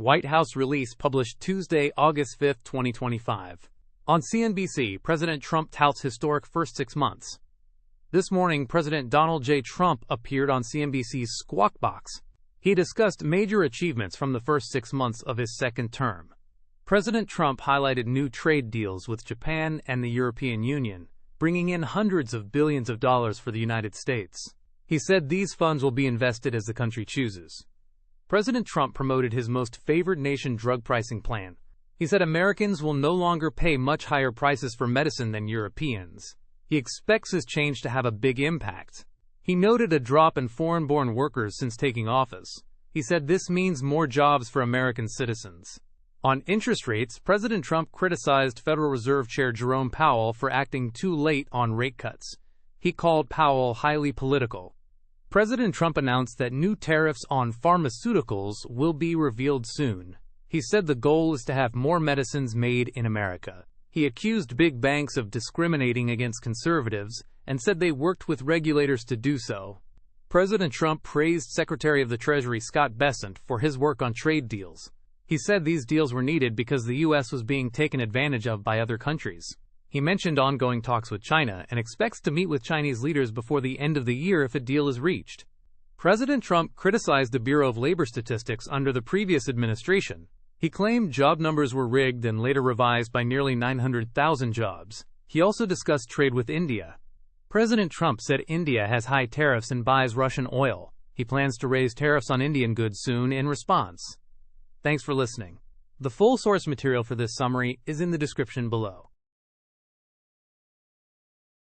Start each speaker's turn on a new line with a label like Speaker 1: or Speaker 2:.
Speaker 1: White House release published Tuesday, August 5, 2025. On CNBC, President Trump touts historic first 6 months. This morning, President Donald J. Trump appeared on CNBC's Squawk Box. He discussed major achievements from the first 6 months of his second term. President Trump highlighted new trade deals with Japan and the European Union, bringing in hundreds of billions of dollars for the United States. He said these funds will be invested as the country chooses. President Trump promoted his most favored nation drug pricing plan. He said Americans will no longer pay much higher prices for medicine than Europeans. He expects his change to have a big impact. He noted a drop in foreign-born workers since taking office. He said this means more jobs for American citizens. On interest rates, President Trump criticized Federal Reserve Chair Jerome Powell for acting too late on rate cuts. He called Powell highly political. President Trump announced that new tariffs on pharmaceuticals will be revealed soon. He said the goal is to have more medicines made in America. He accused big banks of discriminating against conservatives and said they worked with regulators to do so. President Trump praised Secretary of the Treasury Scott Bessent for his work on trade deals. He said these deals were needed because the U.S. was being taken advantage of by other countries. He mentioned ongoing talks with China and expects to meet with Chinese leaders before the end of the year if a deal is reached. President Trump criticized the Bureau of Labor Statistics under the previous administration. He claimed job numbers were rigged and later revised by nearly 900,000 jobs. He also discussed trade with India. President Trump said India has high tariffs and buys Russian oil. He plans to raise tariffs on Indian goods soon in response. Thanks for listening. The full source material for this summary is in the description below.